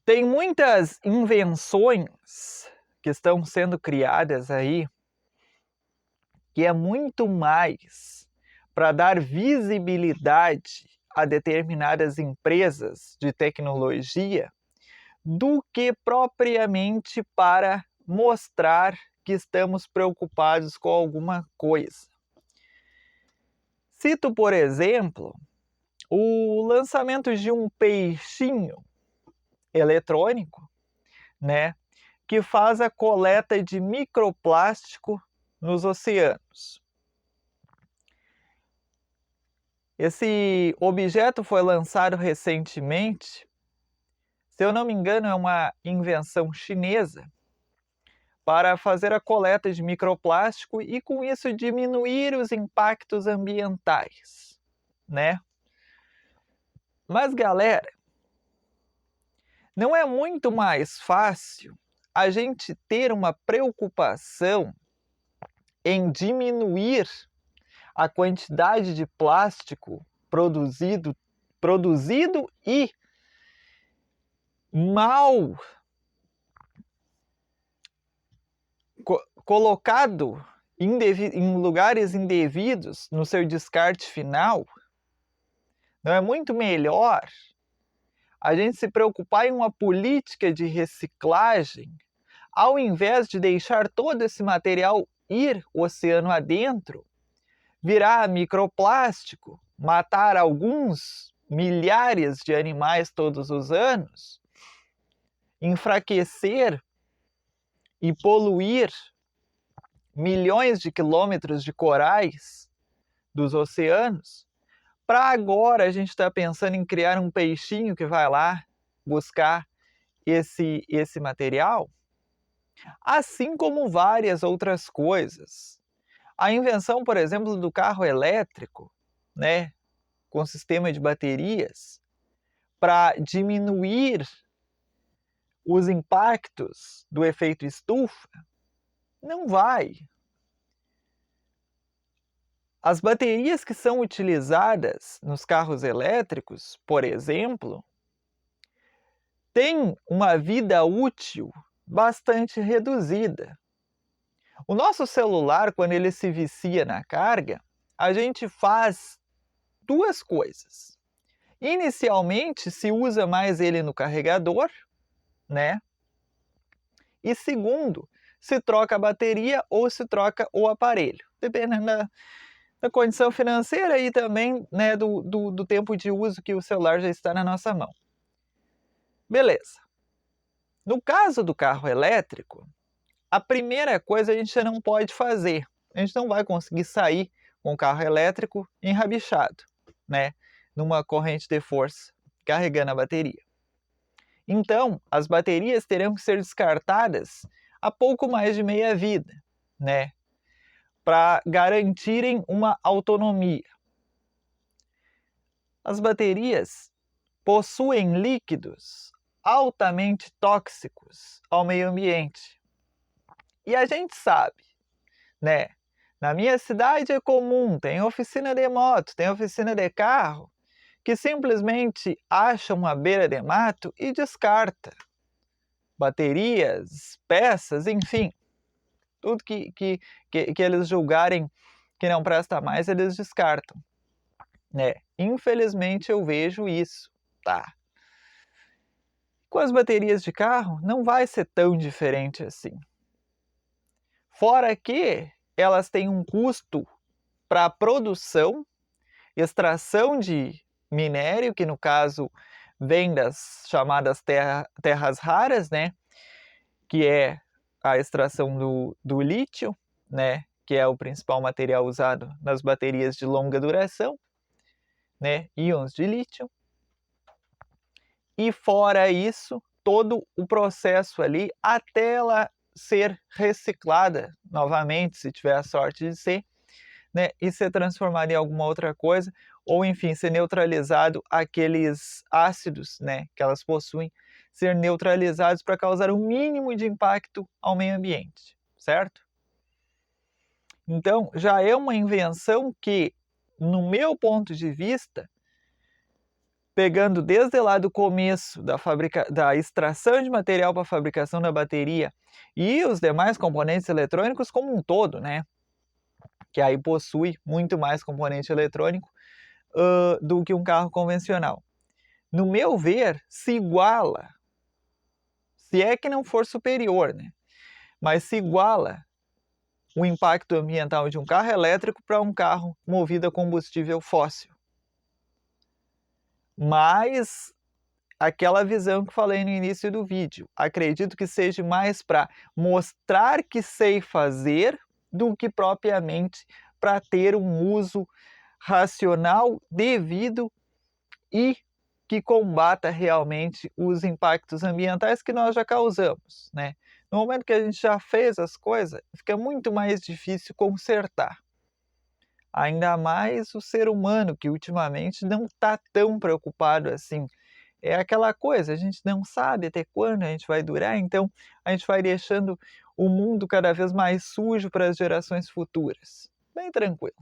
Tem muitas invenções que estão sendo criadas aí, que é muito mais para dar visibilidade a determinadas empresas de tecnologia do que propriamente para mostrar que estamos preocupados com alguma coisa. Cito, por exemplo, o lançamento de um peixinho eletrônico, né, que faz a coleta de microplástico nos oceanos. Esse objeto foi lançado recentemente, se eu não me engano, é uma invenção chinesa, para fazer a coleta de microplástico e com isso diminuir os impactos ambientais, né? Mas galera, não é muito mais fácil a gente ter uma preocupação em diminuir a quantidade de plástico produzido e mal colocado em lugares indevidos no seu descarte final? Não é muito melhor a gente se preocupar em uma política de reciclagem, ao invés de deixar todo esse material ir oceano adentro, virar microplástico, matar alguns milhares de animais todos os anos, enfraquecer e poluir milhões de quilômetros de corais dos oceanos, para agora a gente está pensando em criar um peixinho que vai lá buscar esse material, assim como várias outras coisas. A invenção, por exemplo, do carro elétrico, né, com sistema de baterias, para diminuir os impactos do efeito estufa, não vai. As baterias que são utilizadas nos carros elétricos, por exemplo, têm uma vida útil bastante reduzida. O nosso celular, quando ele se vicia na carga, a gente faz duas coisas. Inicialmente, se usa mais ele no carregador, né? E segundo, se troca a bateria ou se troca o aparelho, dependendo da condição financeira e também, né, do tempo de uso que o celular já está na nossa mão. Beleza. No caso do carro elétrico, a primeira coisa a gente já não pode fazer. A gente não vai conseguir sair com o carro elétrico enrabixado, né, numa corrente de força, carregando a bateria. Então, as baterias terão que ser descartadas a pouco mais de meia vida, né, para garantirem uma autonomia. As baterias possuem líquidos altamente tóxicos ao meio ambiente. E a gente sabe, né? Na minha cidade é comum, tem oficina de moto, tem oficina de carro, que simplesmente acha uma beira de mato e descarta. Baterias, peças, enfim, tudo que eles julgarem que não presta mais, eles descartam, né? Infelizmente eu vejo isso, tá? Com as baterias de carro não vai ser tão diferente assim. Fora que elas têm um custo para produção, extração de minério, que no caso vem das chamadas terras raras, né? Que é a extração do lítio, né? Que é o principal material usado nas baterias de longa duração, né? Íons de lítio. E fora isso, todo o processo ali até ela ser reciclada novamente, se tiver a sorte de ser, né, e ser transformada em alguma outra coisa, ou enfim, ser neutralizado aqueles ácidos, né, que elas possuem, ser neutralizados para causar o mínimo de impacto ao meio ambiente, certo? Então, já é uma invenção que, no meu ponto de vista, pegando desde lá do começo da extração de material para a fabricação da bateria e os demais componentes eletrônicos como um todo, né? Que aí possui muito mais componente eletrônico do que um carro convencional. No meu ver, se iguala, se é que não for superior, né? Mas se iguala o impacto ambiental de um carro elétrico para um carro movido a combustível fóssil. Mas aquela visão que falei no início do vídeo, acredito que seja mais para mostrar que sei fazer do que propriamente para ter um uso racional, devido e que combata realmente os impactos ambientais que nós já causamos, né? No momento que a gente já fez as coisas, fica muito mais difícil consertar. Ainda mais o ser humano, que ultimamente não está tão preocupado assim. É aquela coisa, a gente não sabe até quando a gente vai durar, então a gente vai deixando o mundo cada vez mais sujo para as gerações futuras. Bem tranquilo.